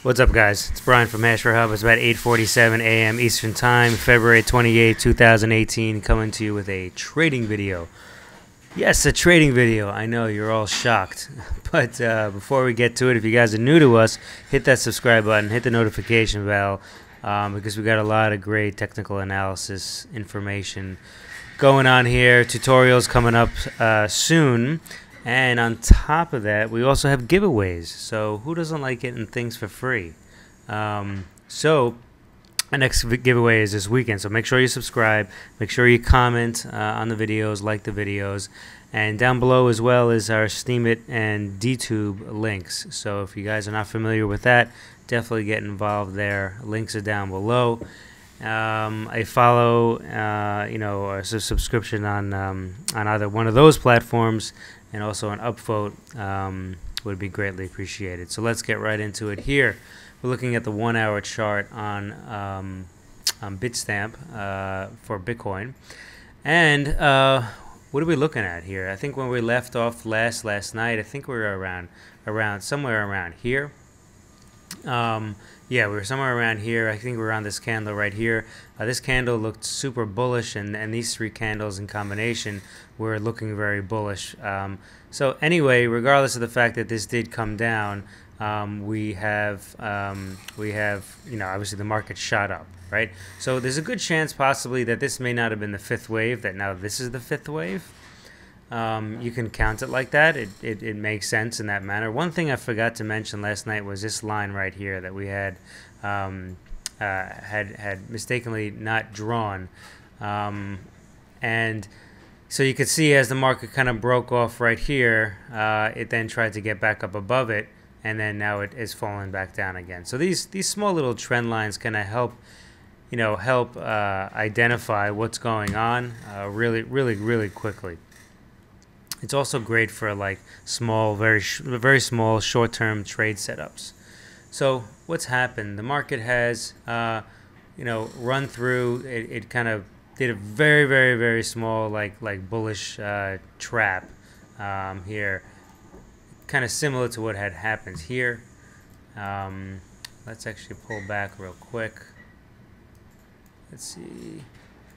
What's up, guys? It's Brian from Hash Hub. It's about 8:47 a.m. Eastern Time, February 28, 2018, coming to you with a trading video. Yes, a trading video. I know you're all shocked, but before we get to it, if you guys are new to us, hit that subscribe button, hit the notification bell, because we got a lot of great technical analysis information going on here. Tutorials coming up soon. And on top of that, we also have giveaways. So who doesn't like getting things for free? So our next giveaway is this weekend. So make sure you subscribe. Make sure you comment on the videos, like the videos. And down below as well is our Steemit and DTube links. So if you guys are not familiar with that, definitely get involved there. Links are down below. A follow, or a subscription on either one of those platforms, and also an upvote would be greatly appreciated. So let's get right into it here. We're looking at the 1 hour chart on Bitstamp for Bitcoin. And what are we looking at here? I think when we left off last night, I think we were around somewhere around here. Yeah, we were somewhere around here. I think we were on this candle right here. This candle looked super bullish, and these three candles in combination were looking very bullish. So anyway, regardless of the fact that this did come down, we have obviously the market shot up, right? So there's a good chance possibly that this may not have been the fifth wave, that now this is the fifth wave. You can count it like that. It makes sense in that manner. One thing I forgot to mention last night was this line right here that we had mistakenly not drawn, and so you could see as the market kind of broke off right here, it then tried to get back up above it, and then now it is falling back down again. So these small little trend lines kind of help identify what's going on really quickly. It's also great for like small, very small, short-term trade setups. So what's happened? The market has, run through. It kind of did a very small, like bullish trap here, kind of similar to what had happened here. Let's actually pull back real quick. Let's see.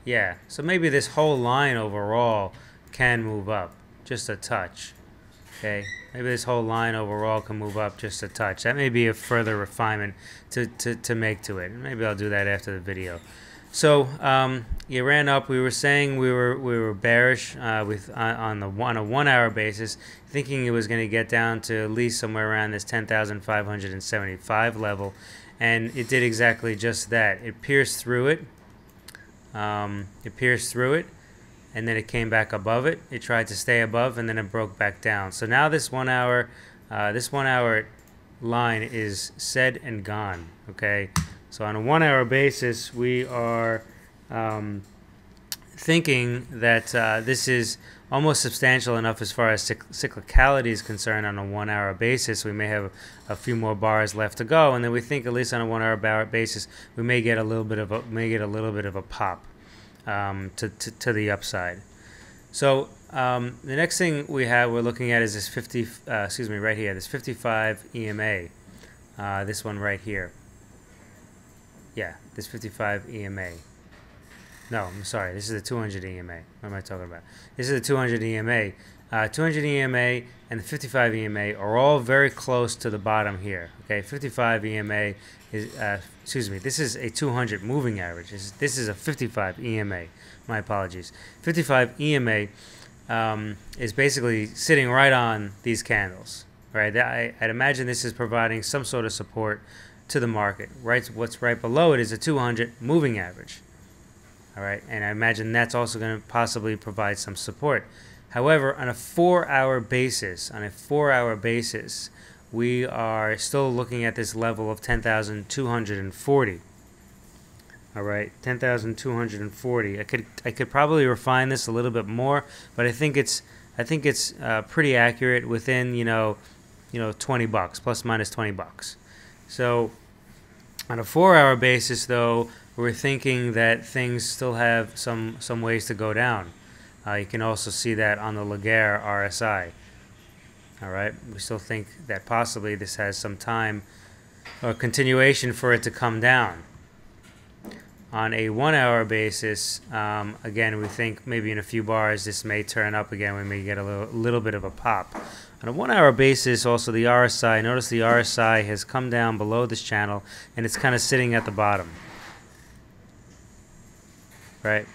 Yeah. So maybe this whole line overall can move up just a touch. Okay, maybe this whole line overall can move up just a touch. That may be a further refinement to make to it. Maybe I'll do that after the video. So it ran up. We were saying we were bearish on a 1 hour basis, thinking it was going to get down to at least somewhere around this 10,575 level, and it did exactly just that. It pierced through it. And then it came back above it. It tried to stay above, and then it broke back down. So now this 1 hour line is said and gone. Okay, so on a 1 hour basis, we are thinking that this is almost substantial enough as far as cyclicality is concerned. On a 1 hour basis, we may have a few more bars left to go, and then we think at least on a 1 hour basis, we may get a little bit of a pop. To the upside. So the next thing we're looking at is this right here, this 55 EMA, this one right here. Yeah, this 55 EMA. No, I'm sorry, this is the 200 EMA. What am I talking about? This is the 200 EMA. 200 EMA and the 55 EMA are all very close to the bottom here. Okay, 55 EMA is, this is a 200 moving average. This is a 55 EMA. My apologies. 55 EMA is basically sitting right on these candles. Right, I'd imagine this is providing some sort of support to the market. Right, what's right below it is a 200 moving average. All right, and I imagine that's also going to possibly provide some support. However, on a 4 hour basis, we are still looking at this level of 10,240. All right, 10,240. I could probably refine this a little bit more, but I think it's pretty accurate within 20 bucks, plus minus 20 bucks. So on a 4 hour basis, though, we're thinking that things still have some ways to go down. You can also see that on the Laguerre RSI. All right, we still think that possibly this has some time or continuation for it to come down. On a 1 hour basis, again, we think maybe in a few bars this may turn up again. We may get a little bit of a pop. On a 1 hour basis, also the RSI, notice the RSI has come down below this channel and it's kind of sitting at the bottom. Right?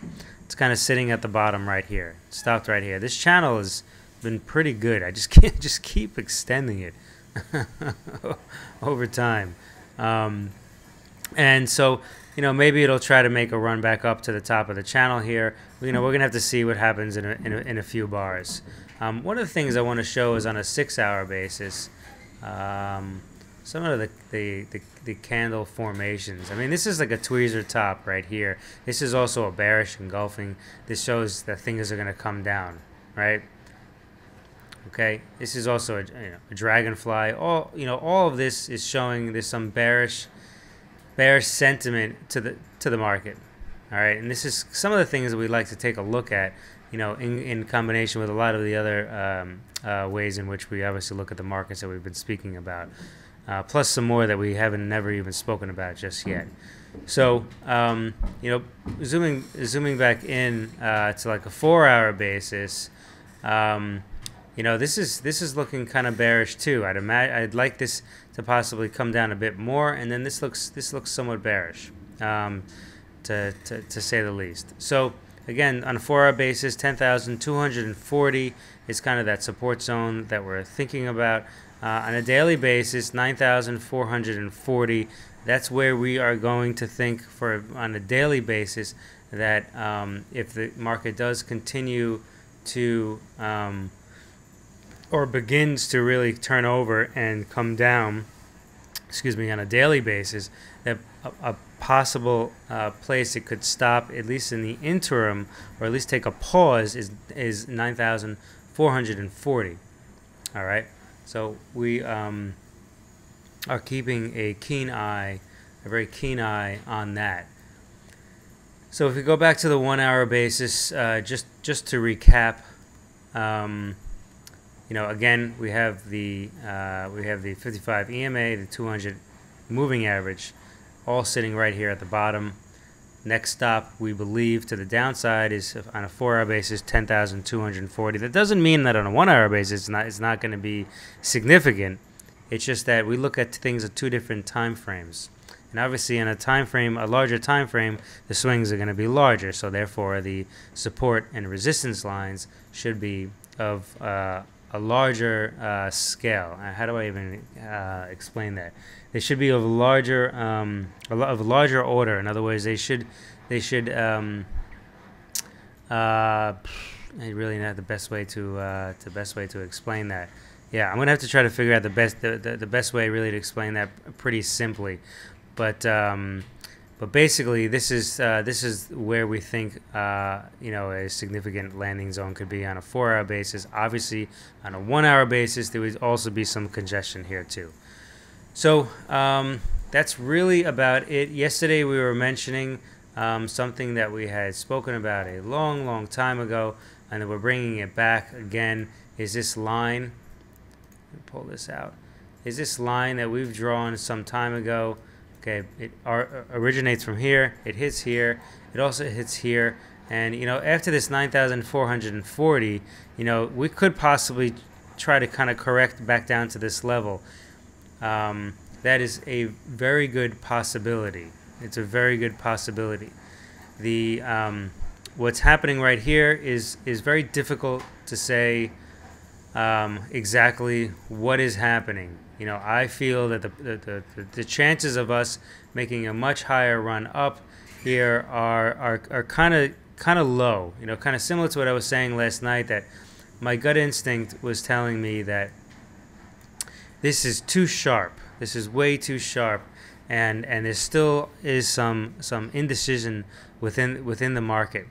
It's kind of sitting at the bottom right here. Stopped right here. This channel has been pretty good. I just can't just keep extending it over time. And so, you know, maybe it'll try to make a run back up to the top of the channel here. You know, we're going to have to see what happens in a few bars. One of the things I want to show is on a 6 hour basis, some of the candle formations. I mean, this is like a tweezer top right here. This is also a bearish engulfing. This shows that things are going to come down, right? Okay, this is also a dragonfly. All of this is showing there's some bearish sentiment to the market. All right, and this is some of the things that we'd like to take a look at, you know, in combination with a lot of the other ways in which we obviously look at the markets that we've been speaking about, plus some more that we haven't never even spoken about just yet. So, you know, zooming back in to like a 4 hour basis. You know, this is looking kind of bearish too. I'd like this to possibly come down a bit more, and then this looks somewhat bearish, to say the least. So again, on a 4 hour basis, 10,240 is kind of that support zone that we're thinking about. On a daily basis, 9,440. That's where we are going to think on a daily basis that if the market does continue to or begins to really turn over and come down, on a daily basis, that a possible place it could stop, at least in the interim, or at least take a pause, is 9,440. All right, so we are keeping a very keen eye on that. So if we go back to the 1 hour basis, just to recap. You know, again, we have the 55 EMA, the 200 moving average, all sitting right here at the bottom. Next stop, we believe, to the downside is on a 4 hour basis, 10,240. That doesn't mean that on a 1 hour basis it's not going to be significant. It's just that we look at things at two different time frames. And obviously, in a larger time frame, the swings are going to be larger. So therefore, the support and resistance lines should be of a larger scale. How do I even explain that? They should be of larger order. In other words, they should. I really not the best way to explain that. Yeah, I'm gonna have to try to figure out the best way really to explain that pretty simply. But basically, this is where we think you know, a significant landing zone could be on a 4 hour basis. Obviously, on a 1 hour basis, there would also be some congestion here too. So that's really about it. Yesterday, we were mentioning something that we had spoken about a long time ago, and that we're bringing it back again. Is this line? Let me pull this out. Is this line that we've drawn some time ago? Okay, it originates from here, it hits here, it also hits here, and you know, after this 9,440, you know, we could possibly try to kind of correct back down to this level. That is a very good possibility. It's a very good possibility. The what's happening right here is very difficult to say exactly what is happening. You know, I feel that the chances of us making a much higher run up here are kind of low. You know, kind of similar to what I was saying last night, that my gut instinct was telling me that this is too sharp. This is way too sharp, and there still is some indecision within the market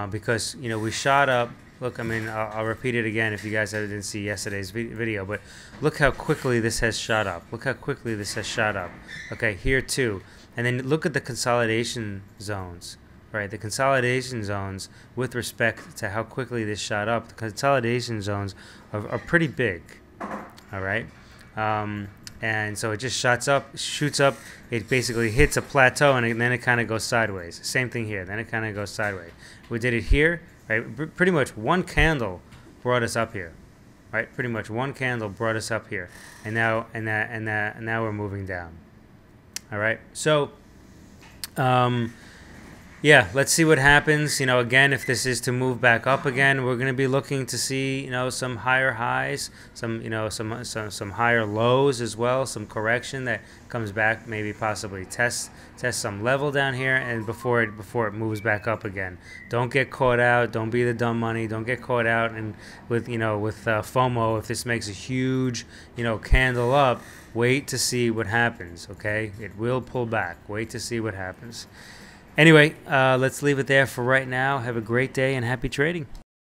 because, you know, we shot up. Look, I mean, I'll repeat it again if you guys didn't see yesterday's video, but look how quickly this has shot up. Look how quickly this has shot up. Okay, here too. And then look at the consolidation zones, right? The consolidation zones with respect to how quickly this shot up, the consolidation zones are pretty big, all right? and so it just shoots up. It basically hits a plateau, and then it kind of goes sideways. Same thing here. Then it kind of goes sideways. We did it here, right? Pretty much one candle brought us up here, right? Pretty much one candle brought us up here, and now we're moving down. All right, so yeah, let's see what happens. Again, if this is to move back up again, we're going to be looking to see, some higher highs, some higher lows as well, some correction that comes back, maybe possibly test some level down here, and before it moves back up again. Don't get caught out. Don't be the dumb money. Don't get caught out and with FOMO. If this makes a huge, candle up, wait to see what happens. Okay, it will pull back. Wait to see what happens. Anyway, let's leave it there for right now. Have a great day and happy trading.